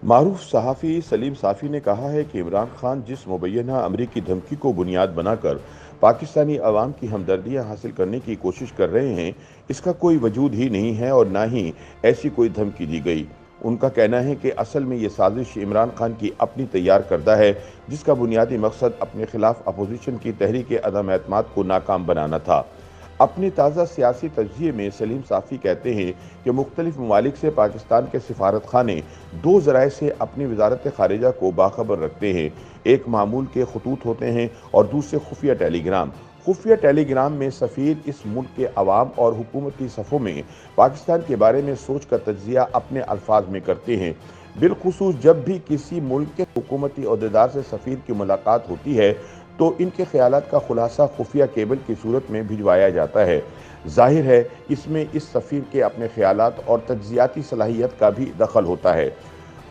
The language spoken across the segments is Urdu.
معروف صحافی سلیم صافی نے کہا ہے کہ عمران خان جس مبینہ امریکی دھمکی کو بنیاد بنا کر پاکستانی عوام کی ہمدردیاں حاصل کرنے کی کوشش کر رہے ہیں، اس کا کوئی وجود ہی نہیں ہے اور نہ ہی ایسی کوئی دھمکی دی گئی۔ ان کا کہنا ہے کہ اصل میں یہ سازش عمران خان کی اپنی تیار کردہ ہے، جس کا بنیادی مقصد اپنے خلاف اپوزیشن کی تحریک عدم اعتماد کو ناکام بنانا تھا۔ اپنی تازہ سیاسی تجزیے میں سلیم صافی کہتے ہیں کہ مختلف ممالک سے پاکستان کے سفارت خانے دو ذرائع سے اپنی وزارت خارجہ کو باخبر رکھتے ہیں۔ ایک معمول کے خطوط ہوتے ہیں اور دوسرے خفیہ ٹیلی گرام۔ خفیہ ٹیلی گرام میں سفیر اس ملک کے عوام اور حکومتی صفوں میں پاکستان کے بارے میں سوچ کا تجزیہ اپنے الفاظ میں کرتے ہیں۔ بالخصوص جب بھی کسی ملک کے حکومتی عہدیدار سے سفیر کی ملاقات ہوتی ہے تو ان کے خیالات کا خلاصہ خفیہ کیبل کی صورت میں بھجوایا جاتا ہے۔ ظاہر ہے اس میں اس سفیر کے اپنے خیالات اور تجزیاتی صلاحیت کا بھی دخل ہوتا ہے۔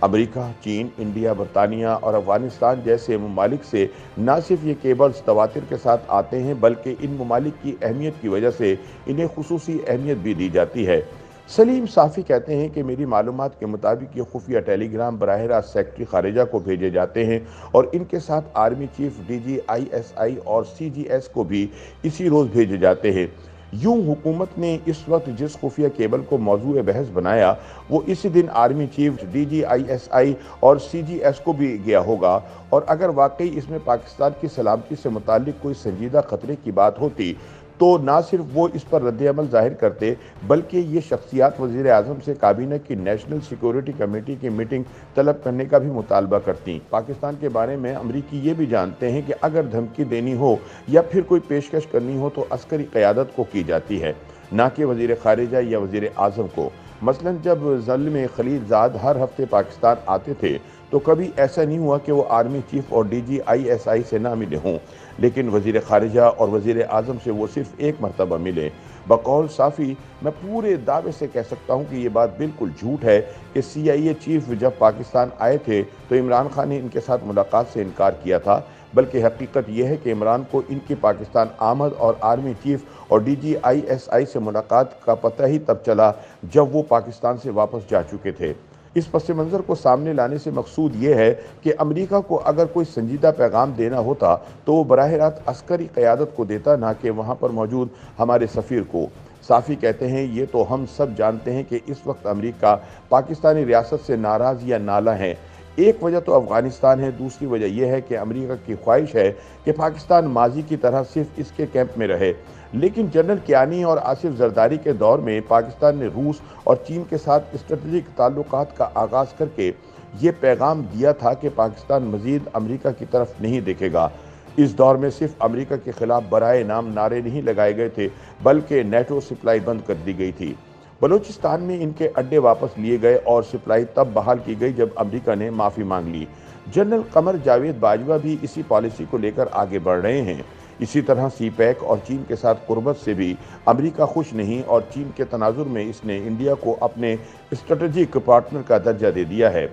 امریکہ، چین، انڈیا، برطانیہ اور افغانستان جیسے ممالک سے نہ صرف یہ کیبلز تواتر کے ساتھ آتے ہیں بلکہ ان ممالک کی اہمیت کی وجہ سے انہیں خصوصی اہمیت بھی دی جاتی ہے۔ سلیم صافی کہتے ہیں کہ میری معلومات کے مطابق یہ خفیہ ٹیلی گرام براہ راست سیکرٹری خارجہ کو بھیجے جاتے ہیں اور ان کے ساتھ army chief, D G I S I اور سی جی ایس کو بھی اسی روز بھیجے جاتے ہیں۔ یوں حکومت نے اس وقت جس خفیہ کیبل کو موضوع بحث بنایا وہ اسی دن army chief, D G I S I اور سی جی ایس کو بھی گیا ہوگا، اور اگر واقعی اس میں پاکستان کی سلامتی سے متعلق کوئی سنجیدہ خطرے کی بات ہوتی تو نہ صرف وہ اس پر رد عمل ظاہر کرتے بلکہ یہ شخصیات وزیر اعظم سے کابینہ کی نیشنل سیکیورٹی کمیٹی کی میٹنگ طلب کرنے کا بھی مطالبہ کرتی۔ پاکستان کے بارے میں امریکی یہ بھی جانتے ہیں کہ اگر دھمکی دینی ہو یا پھر کوئی پیشکش کرنی ہو تو عسکری قیادت کو کی جاتی ہے، نہ کہ وزیر خارجہ یا وزیر اعظم کو۔ مثلاً جب زلمے خلیل زاد ہر ہفتے پاکستان آتے تھے تو کبھی ایسا نہیں ہوا کہ وہ آرمی چیف اور D G I S I سے نہ ملے ہوں، لیکن وزیر خارجہ اور وزیر اعظم سے وہ صرف ایک مرتبہ ملے۔ بقول صافی میں پورے دعوے سے کہہ سکتا ہوں کہ یہ بات بالکل جھوٹ ہے کہ سی آئی اے چیف جب پاکستان آئے تھے تو عمران خان نے ان کے ساتھ ملاقات سے انکار کیا تھا، بلکہ حقیقت یہ ہے کہ عمران کو ان کی پاکستان آمد اور آرمی چیف اور D G I S I سے ملاقات کا پتہ ہی تب چلا جب وہ پاکستان سے واپس جا چکے تھے۔ اس پس منظر کو سامنے لانے سے مقصود یہ ہے کہ امریکہ کو اگر کوئی سنجیدہ پیغام دینا ہوتا تو وہ براہ راست عسکری قیادت کو دیتا، نہ کہ وہاں پر موجود ہمارے سفیر کو۔ صافی کہتے ہیں یہ تو ہم سب جانتے ہیں کہ اس وقت امریکہ پاکستانی ریاست سے ناراض یا نالاں ہے۔ ایک وجہ تو افغانستان ہے، دوسری وجہ یہ ہے کہ امریکہ کی خواہش ہے کہ پاکستان ماضی کی طرح صرف اس کے کیمپ میں رہے، لیکن جنرل کیانی اور آصف زرداری کے دور میں پاکستان نے روس اور چین کے ساتھ اسٹریٹجک تعلقات کا آغاز کر کے یہ پیغام دیا تھا کہ پاکستان مزید امریکہ کی طرف نہیں دیکھے گا۔ اس دور میں صرف امریکہ کے خلاف برائے نام نعرے نہیں لگائے گئے تھے بلکہ نیٹو سپلائی بند کر دی گئی تھی۔ بلوچستان میں ان کے اڈے واپس لیے گئے اور سپلائی تب بحال کی گئی جب امریکہ نے معافی مانگ لی۔ جنرل قمر جاوید باجوہ بھی اسی پالیسی کو لے کر آگے بڑھ رہے ہیں۔ اسی طرح سی پیک اور چین کے ساتھ قربت سے بھی امریکہ خوش نہیں اور چین کے تناظر میں اس نے انڈیا کو اپنے اسٹریٹجک پارٹنر کا درجہ دے دیا ہے۔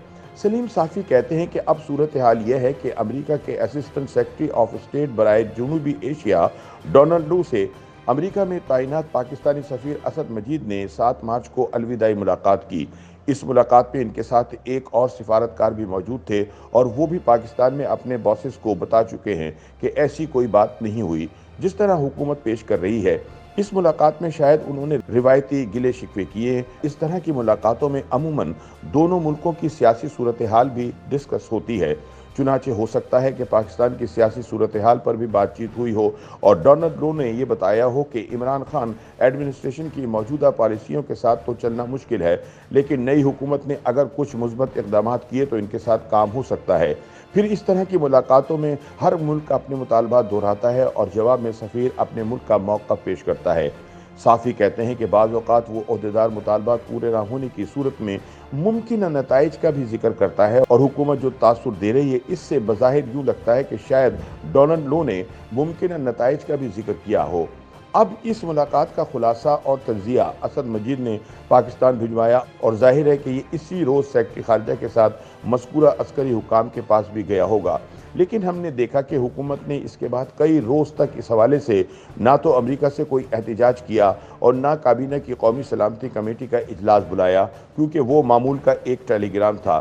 سلیم صافی کہتے ہیں کہ اب صورتحال یہ ہے کہ امریکہ کے اسسٹنٹ سیکرٹری آف اسٹیٹ برائے جنوبی ایشیا ڈونلڈ لو سے امریکہ میں تعینات پاکستانی سفیر اسد مجید نے 7 مارچ کو الوداعی ملاقات کی۔ اس ملاقات میں ان کے ساتھ ایک اور سفارتکار بھی موجود تھے اور وہ بھی پاکستان میں اپنے باسز کو بتا چکے ہیں کہ ایسی کوئی بات نہیں ہوئی جس طرح حکومت پیش کر رہی ہے۔ اس ملاقات میں شاید انہوں نے روایتی گلے شکوے کیے۔ اس طرح کی ملاقاتوں میں عموماً دونوں ملکوں کی سیاسی صورتحال بھی ڈسکس ہوتی ہے۔ چنانچہ ہو سکتا ہے کہ پاکستان کی سیاسی صورتحال پر بھی بات چیت ہوئی ہو اور ڈونلڈ لو نے یہ بتایا ہو کہ عمران خان ایڈمنسٹریشن کی موجودہ پالیسیوں کے ساتھ تو چلنا مشکل ہے، لیکن نئی حکومت نے اگر کچھ مثبت اقدامات کیے تو ان کے ساتھ کام ہو سکتا ہے۔ پھر اس طرح کی ملاقاتوں میں ہر ملک اپنے مطالبات دہراتا ہے اور جواب میں سفیر اپنے ملک کا موقف پیش کرتا ہے۔ صافی کہتے ہیں کہ بعض اوقات وہ عہدیدار مطالبات پورے نہ ہونے کی صورت میں ممکنہ نتائج کا بھی ذکر کرتا ہے اور حکومت جو تاثر دے رہی ہے اس سے بظاہر یوں لگتا ہے کہ شاید ڈونلڈ لو نے ممکنہ نتائج کا بھی ذکر کیا ہو۔ اب اس ملاقات کا خلاصہ اور تجزیہ اسد مجید نے پاکستان بھجوایا اور ظاہر ہے کہ یہ اسی روز سیکرٹری خارجہ کے ساتھ مذکورہ عسکری حکام کے پاس بھی گیا ہوگا، لیکن ہم نے دیکھا کہ حکومت نے اس کے بعد کئی روز تک اس حوالے سے نہ تو امریکہ سے کوئی احتجاج کیا اور نہ کابینہ کی قومی سلامتی کمیٹی کا اجلاس بلایا، کیونکہ وہ معمول کا ایک ٹیلی گرام تھا۔